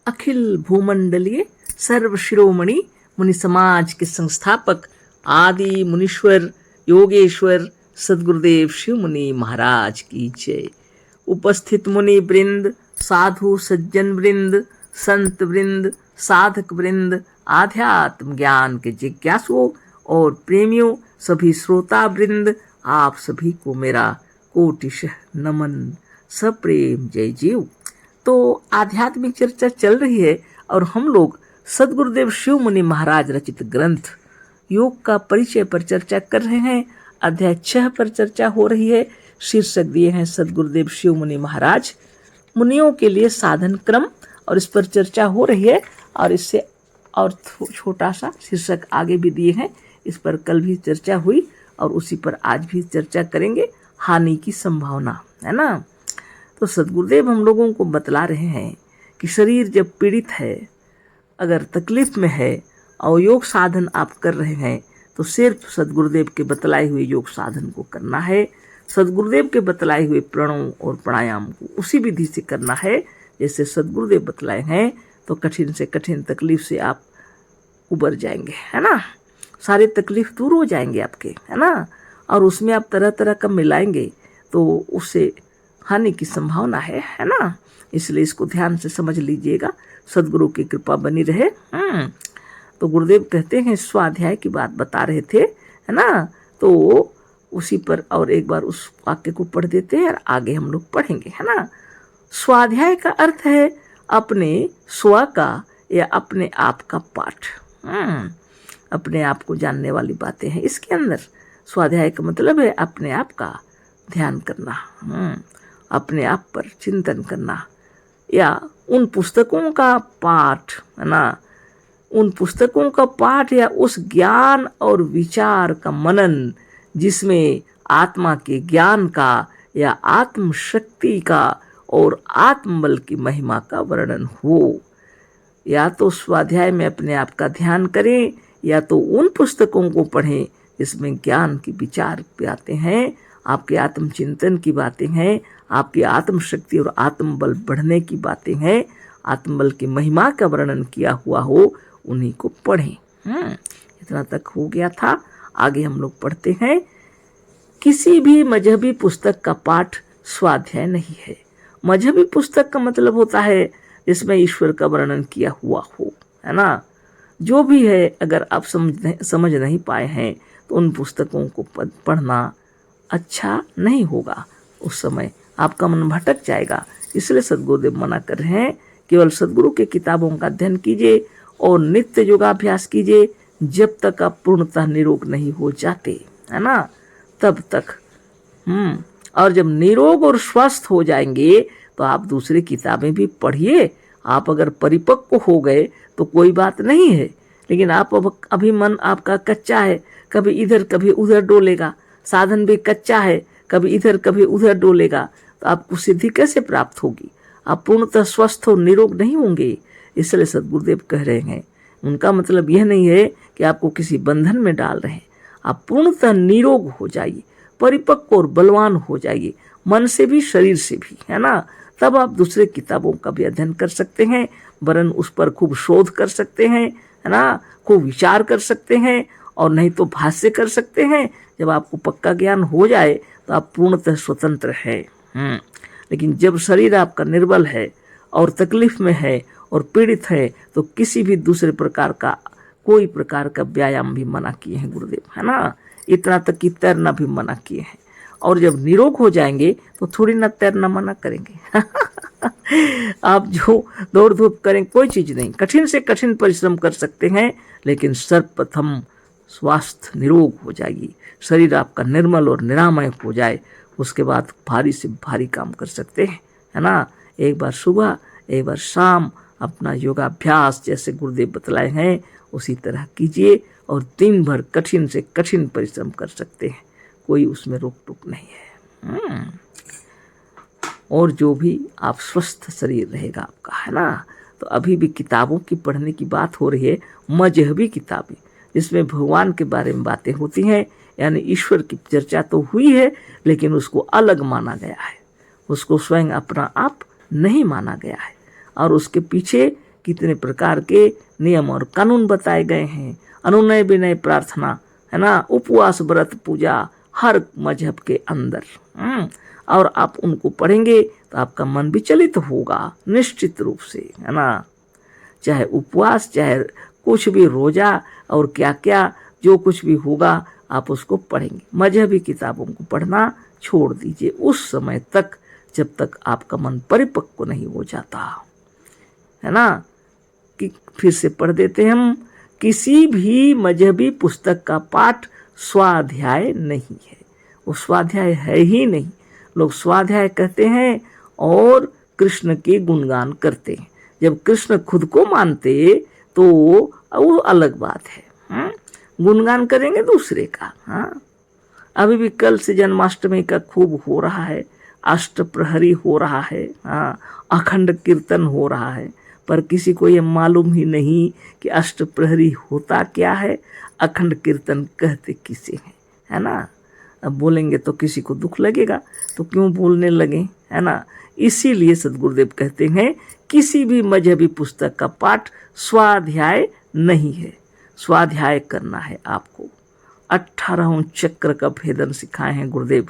अखिल भूमंडलीय सर्व शिरोमणि मुनि समाज के संस्थापक आदि मुनीश्वर योगेश्वर सदगुरुदेव शिव मुनि महाराज की जय। उपस्थित मुनि वृंद, साधु सज्जन वृंद, संत वृंद, साधक वृंद, आध्यात्म ज्ञान के जिज्ञासुओं और प्रेमियों, सभी श्रोता वृंद, आप सभी को मेरा कोटिशः नमन, सप्रेम जय जीव। तो आध्यात्मिक चर्चा चल रही है और हम लोग सदगुरुदेव शिव मुनि महाराज रचित ग्रंथ योग का परिचय पर चर्चा कर रहे हैं। अध्याय 6 पर चर्चा हो रही है। शीर्षक दिए हैं सदगुरुदेव शिव मुनि महाराज, मुनियों के लिए साधन क्रम, और इस पर चर्चा हो रही है। और इससे और छोटा सा शीर्षक आगे भी दिए हैं, इस पर कल भी चर्चा हुई और उसी पर आज भी चर्चा करेंगे। हानि की संभावना, है ना। तो सदगुरुदेव हम लोगों को बतला रहे हैं कि शरीर जब पीड़ित है, अगर तकलीफ में है और योग साधन आप कर रहे हैं तो सिर्फ सदगुरुदेव के बतलाए हुए योग साधन को करना है। सदगुरुदेव के बतलाए हुए प्रणव और प्राणायाम को उसी विधि से करना है जैसे सदगुरुदेव बतलाए हैं। तो कठिन से कठिन तकलीफ से आप उबर जाएंगे, है ना। सारे तकलीफ दूर हो जाएंगे आपके, है ना। और उसमें आप तरह तरह का मिलाएंगे तो उससे हानि की संभावना है ना। इसलिए इसको ध्यान से समझ लीजिएगा, सदगुरु की कृपा बनी रहे। तो गुरुदेव कहते हैं, स्वाध्याय की बात बता रहे थे, है ना। तो उसी पर और एक बार उस वाक्य को पढ़ देते हैं और आगे हम लोग पढ़ेंगे, है ना। स्वाध्याय का अर्थ है अपने स्व का या अपने आप का पाठ। अपने आप को जानने वाली बातें हैं इसके अंदर। स्वाध्याय का मतलब है अपने आप का ध्यान करना, अपने आप पर चिंतन करना, या उन पुस्तकों का पाठ, है ना। उन पुस्तकों का पाठ या उस ज्ञान और विचार का मनन जिसमें आत्मा के ज्ञान का या आत्म शक्ति का और आत्मबल की महिमा का वर्णन हो। या तो स्वाध्याय में अपने आप का ध्यान करें या तो उन पुस्तकों को पढ़ें जिसमें ज्ञान की विचार आते हैं, आपके आत्मचिंतन की बातें हैं, आपकी आत्मशक्ति और आत्मबल बढ़ने की बातें हैं, आत्मबल की महिमा का वर्णन किया हुआ हो, उन्हीं को पढ़ें। इतना तक हो गया था। आगे हम लोग पढ़ते हैं। किसी भी मजहबी पुस्तक का पाठ स्वाध्याय नहीं है। मजहबी पुस्तक का मतलब होता है जिसमें ईश्वर का वर्णन किया हुआ हो, है ना। जो भी है, अगर आप समझ नहीं पाए हैं तो उन पुस्तकों को पढ़ना अच्छा नहीं होगा। उस समय आपका मन भटक जाएगा। इसलिए सदगुरुदेव मना कर रहे हैं, केवल सदगुरु के किताबों का अध्ययन कीजिए और नित्य योगाभ्यास कीजिए जब तक आप पूर्णतः निरोग नहीं हो जाते, है ना, तब तक। और जब निरोग और स्वस्थ हो जाएंगे तो आप दूसरी किताबें भी पढ़िए। आप अगर परिपक्व हो गए तो कोई बात नहीं है, लेकिन आप अभी मन आपका कच्चा है, कभी इधर कभी उधर डोलेगा। साधन भी कच्चा है, कभी इधर कभी उधर डोलेगा, तो आपको सिद्धि कैसे प्राप्त होगी। आप पूर्णतः स्वस्थ और निरोग नहीं होंगे। इसलिए सदगुरुदेव कह रहे हैं, उनका मतलब यह नहीं है कि आपको किसी बंधन में डाल रहे हैं। आप पूर्णतः निरोग हो जाइए, परिपक्व और बलवान हो जाइए, मन से भी शरीर से भी, है ना। तब आप दूसरे किताबों का भी अध्ययन कर सकते हैं, वरन उस पर खूब शोध कर सकते हैं, है ना, खूब विचार कर सकते हैं, और नहीं तो भाष्य कर सकते हैं। जब आपको पक्का ज्ञान हो जाए तो आप पूर्णतः स्वतंत्र हैं। लेकिन जब शरीर आपका निर्बल है और तकलीफ में है और पीड़ित है तो किसी भी दूसरे प्रकार का कोई प्रकार का व्यायाम भी मना किए हैं गुरुदेव, है ना। इतना तक कि तैरना भी मना किए हैं। और जब निरोग हो जाएंगे तो थोड़ी ना तैरना मना करेंगे। आप जो दौड़ धूप करें कोई चीज नहीं, कठिन से कठिन परिश्रम कर सकते हैं, लेकिन सर्वप्रथम स्वास्थ्य निरोग हो जाएगी, शरीर आपका निर्मल और निरामय हो जाए, उसके बाद भारी से भारी काम कर सकते हैं, है ना। एक बार सुबह एक बार शाम अपना योगाभ्यास जैसे गुरुदेव बतलाए हैं उसी तरह कीजिए और दिन भर कठिन से कठिन परिश्रम कर सकते हैं, कोई उसमें रोक टोक नहीं है। और जो भी आप स्वस्थ शरीर रहेगा आपका, है ना। तो अभी भी किताबों की पढ़ने की बात हो रही है, मजहबी किताबें जिसमें भगवान के बारे में बातें होती हैं, यानी ईश्वर की चर्चा तो हुई है लेकिन उसको अलग माना गया है, उसको स्वयं अपना आप नहीं माना गया है। और उसके पीछे कितने प्रकार के नियम और कानून बताए गए हैं। अनुनय विनय प्रार्थना, है ना, उपवास व्रत पूजा हर मजहब के अंदर। और आप उनको पढ़ेंगे तो आपका मन विचलित होगा निश्चित रूप से, है ना। चाहे उपवास, चाहे कुछ भी, रोजा और क्या क्या जो कुछ भी होगा आप उसको पढ़ेंगे। मजहबी किताबों को पढ़ना छोड़ दीजिए उस समय तक जब तक आपका मन परिपक्व नहीं हो जाता, है ना। कि फिर से पढ़ देते हैं हम, किसी भी मजहबी पुस्तक का पाठ स्वाध्याय नहीं है। वो स्वाध्याय है ही नहीं। लोग स्वाध्याय कहते हैं और कृष्ण के गुणगान करते हैं। जब कृष्ण खुद को मानते तो वो अलग बात है। गुणगान करेंगे दूसरे का। हाँ, अभी भी कल से जन्माष्टमी का खूब हो रहा है, अष्ट प्रहरी हो रहा है, हाँ, अखंड कीर्तन हो रहा है, पर किसी को ये मालूम ही नहीं कि अष्ट प्रहरी होता क्या है, अखंड कीर्तन कहते किसे हैं, है ना। अब बोलेंगे तो किसी को दुख लगेगा, तो क्यों बोलने लगे, है ना। इसीलिए सद्गुरुदेव कहते हैं किसी भी मजहबी पुस्तक का पाठ स्वाध्याय नहीं है। स्वाध्याय करना है आपको। 18 चक्र का भेदन सिखाए हैं गुरुदेव।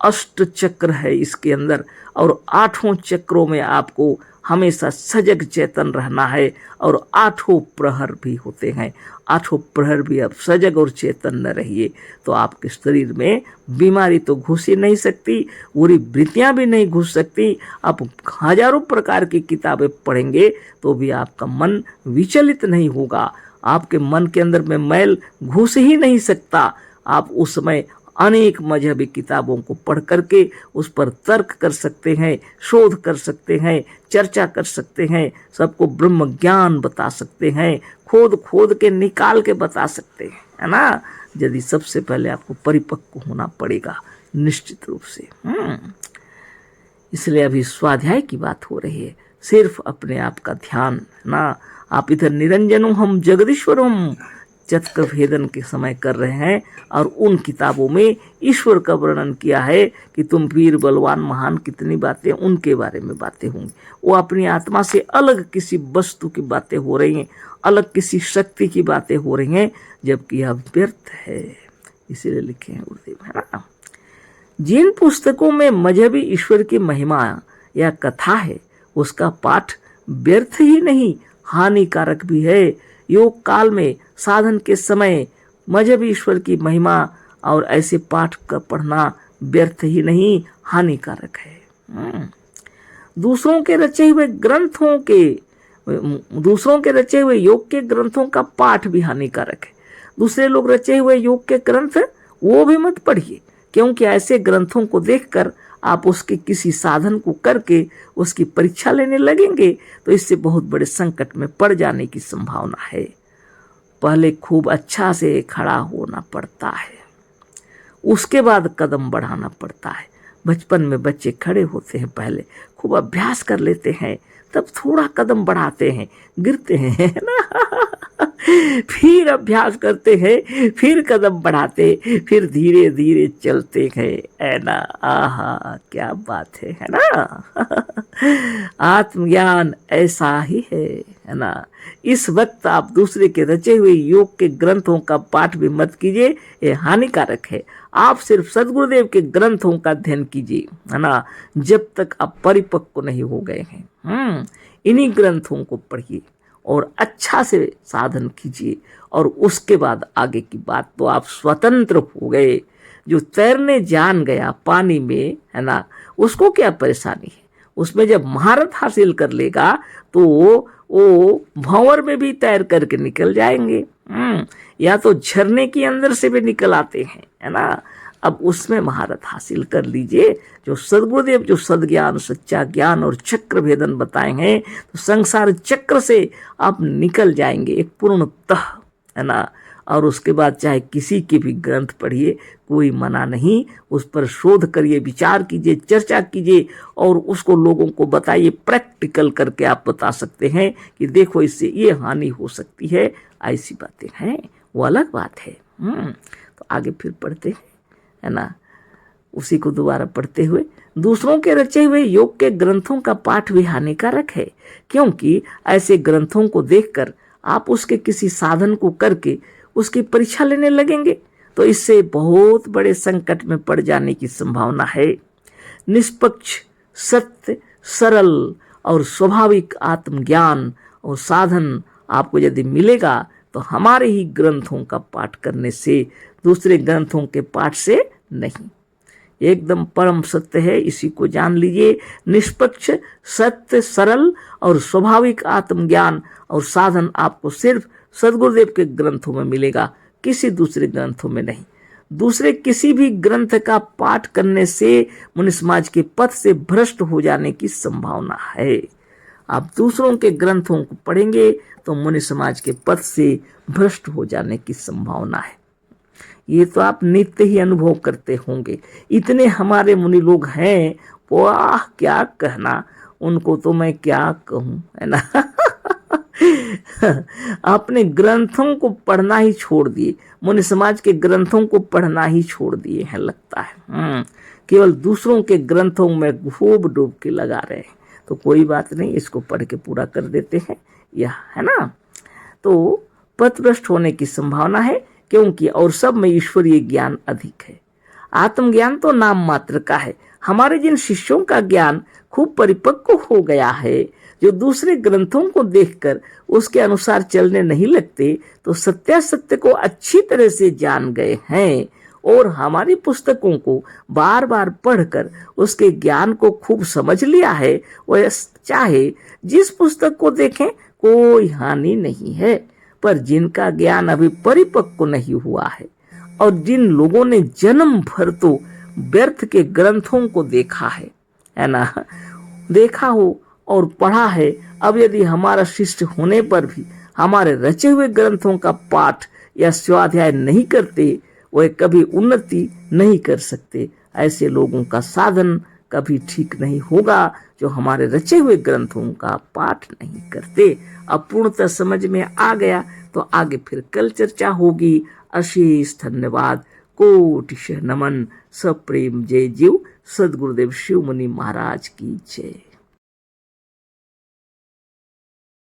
अष्ट चक्र है इसके अंदर और 8 चक्रों में आपको हमेशा सजग चेतन रहना है और 8 प्रहर भी होते हैं। 8 प्रहर भी आप सजग और चेतन न रहिए तो आपके शरीर में बीमारी तो घुस ही नहीं सकती, बुरी वृत्तियां भी नहीं घुस सकती। आप हजारों प्रकार की किताबें पढ़ेंगे तो भी आपका मन विचलित नहीं होगा। आपके मन के अंदर में मैल घुस ही नहीं सकता। आप उस समय अनेक मजहबी किताबों को पढ़ करके उस पर तर्क कर सकते हैं, शोध कर सकते हैं, चर्चा कर सकते हैं, सबको ब्रह्म ज्ञान बता सकते हैं, खोद खोद के निकाल के बता सकते हैं, है ना। यदि सबसे पहले आपको परिपक्व होना पड़ेगा निश्चित रूप से। इसलिए अभी स्वाध्याय की बात हो रही है, सिर्फ अपने आप का ध्यान ना। आप इधर निरंजनों हम जगदीश्वरों चक्र भेदन के समय कर रहे हैं और उन किताबों में ईश्वर का वर्णन किया है कि तुम वीर बलवान महान, कितनी बातें उनके बारे में बातें होंगी। वो अपनी आत्मा से अलग किसी वस्तु की बातें हो रही हैं, अलग किसी शक्ति की बातें हो रही हैं, जबकि यह व्यर्थ है। इसीलिए लिखे हैं गुरुदेव, है ना। जिन पुस्तकों में मजहबी ईश्वर की महिमा या कथा है उसका पाठ व्यर्थ ही नहीं हानिकारक भी है। योग काल में साधन के समय मजहबी ईश्वर की महिमा और ऐसे पाठ का पढ़ना व्यर्थ ही नहीं हानिकारक है। दूसरों के रचे हुए योग के ग्रंथों का पाठ भी हानिकारक है। दूसरे लोग रचे हुए योग के ग्रंथ वो भी मत पढ़िए, क्योंकि ऐसे ग्रंथों को देखकर आप उसके किसी साधन को करके उसकी परीक्षा लेने लगेंगे तो इससे बहुत बड़े संकट में पड़ जाने की संभावना है। पहले खूब अच्छा से खड़ा होना पड़ता है, उसके बाद कदम बढ़ाना पड़ता है। बचपन में बच्चे खड़े होते हैं, पहले खूब अभ्यास कर लेते हैं, तब थोड़ा कदम बढ़ाते हैं, गिरते हैं, है ना। फिर अभ्यास करते हैं, फिर कदम बढ़ाते, फिर धीरे धीरे चलते हैं, है ना। आहा क्या बात है ना। आत्मज्ञान ऐसा ही है ना। इस वक्त आप दूसरे के रचे हुए योग के ग्रंथों का पाठ भी मत कीजिए, ये हानिकारक है। आप सिर्फ सद्गुरुदेव के ग्रंथों का अध्ययन कीजिए, है ना, जब तक आप परिपक्व नहीं हो गए हैं। इन्हीं ग्रंथों को पढ़िए और अच्छा से साधन कीजिए और उसके बाद आगे की बात तो आप स्वतंत्र हो गए। जो तैरने जान गया पानी में, है ना, उसको क्या परेशानी है। उसमें जब महारत हासिल कर लेगा तो वो भंवर में भी तैर करके निकल जाएंगे, या तो झरने के अंदर से भी निकल आते हैं, है ना। अब उसमें महारत हासिल कर लीजिए। जो सद्गुरुदेव जो सद्ज्ञान, सच्चा ज्ञान और चक्र भेदन बताए हैं तो संसार चक्र से आप निकल जाएंगे एक पूर्णतः, है ना। और उसके बाद चाहे किसी के भी ग्रंथ पढ़िए, कोई मना नहीं, उस पर शोध करिए, विचार कीजिए, चर्चा कीजिए और उसको लोगों को बताइए। प्रैक्टिकल करके आप बता सकते हैं कि देखो इससे ये हानि हो सकती है, ऐसी बातें हैं, वो अलग बात है। तो आगे फिर पढ़ते हैं, है ना। उसी को दोबारा पढ़ते हुए दूसरों के रचे हुए योग के ग्रंथों का पाठ भी हानिकारक है, क्योंकि ऐसे ग्रंथों को देखकर आप उसके किसी साधन को करके उसकी परीक्षा लेने लगेंगे तो इससे बहुत बड़े संकट में पड़ जाने की संभावना है। निष्पक्ष, सत्य, सरल और स्वाभाविक आत्मज्ञान और साधन आपको यदि मिलेगा तो हमारे ही ग्रंथों का पाठ करने से, दूसरे ग्रंथों के पाठ से नहीं। एकदम परम सत्य है, इसी को जान लीजिए। निष्पक्ष, सत्य, सरल और स्वाभाविक आत्मज्ञान और साधन आपको सिर्फ सदगुरुदेव के ग्रंथों में मिलेगा, किसी दूसरे ग्रंथों में नहीं। दूसरे किसी भी ग्रंथ का पाठ करने से मनुष्य समाज के पथ से भ्रष्ट हो जाने की संभावना है। आप दूसरों के ग्रंथों को पढ़ेंगे तो मनुष्य समाज के पथ से भ्रष्ट हो जाने की संभावना है। ये तो आप नित्य ही अनुभव करते होंगे। इतने हमारे मुनि लोग हैं, वाह क्या कहना, उनको तो मैं क्या कहूं, है ना। आपने ग्रंथों को पढ़ना ही छोड़ दिए, मुनि समाज के ग्रंथों को पढ़ना ही छोड़ दिए हैं लगता है। केवल दूसरों के ग्रंथों में खूब डूब के लगा रहे हैं। तो कोई बात नहीं, इसको पढ़ के पूरा कर देते हैं, यह है ना। तो पथभ्रष्ट होने की संभावना है, क्योंकि और सब में ईश्वरीय ज्ञान अधिक है। आत्मज्ञान तो नाम मात्र का है। हमारे जिन शिष्यों का ज्ञान खूब परिपक्व हो गया है, जो दूसरे ग्रंथों को देखकर उसके अनुसार चलने नहीं लगते, तो सत्यासत्य को अच्छी तरह से जान गए हैं और हमारी पुस्तकों को बार बार पढ़कर उसके ज्ञान को खूब समझ लिया है। वह चाहे जिस पुस्तक को देखें कोई हानि नहीं है, पर जिनका ज्ञान अभी परिपक्व नहीं हुआ है और जिन लोगों ने जन्म भर तो व्यर्थ के ग्रंथों को देखा है ना, देखा हो और पढ़ा है, अब यदि हमारा शिष्य होने पर भी हमारे रचे हुए ग्रंथों का पाठ या स्वाध्याय नहीं करते, वह कभी उन्नति नहीं कर सकते। ऐसे लोगों का साधन कभी ठीक नहीं होगा जो हमारे रचे हुए ग्रंथों का पाठ नहीं करते। अब पूर्णतः समझ में आ गया तो आगे फिर कल चर्चा होगी। अशेष धन्यवाद, कोटिशः नमन, सप्रेम जय जीव। सदगुरुदेव शिव मुनि महाराज की जय।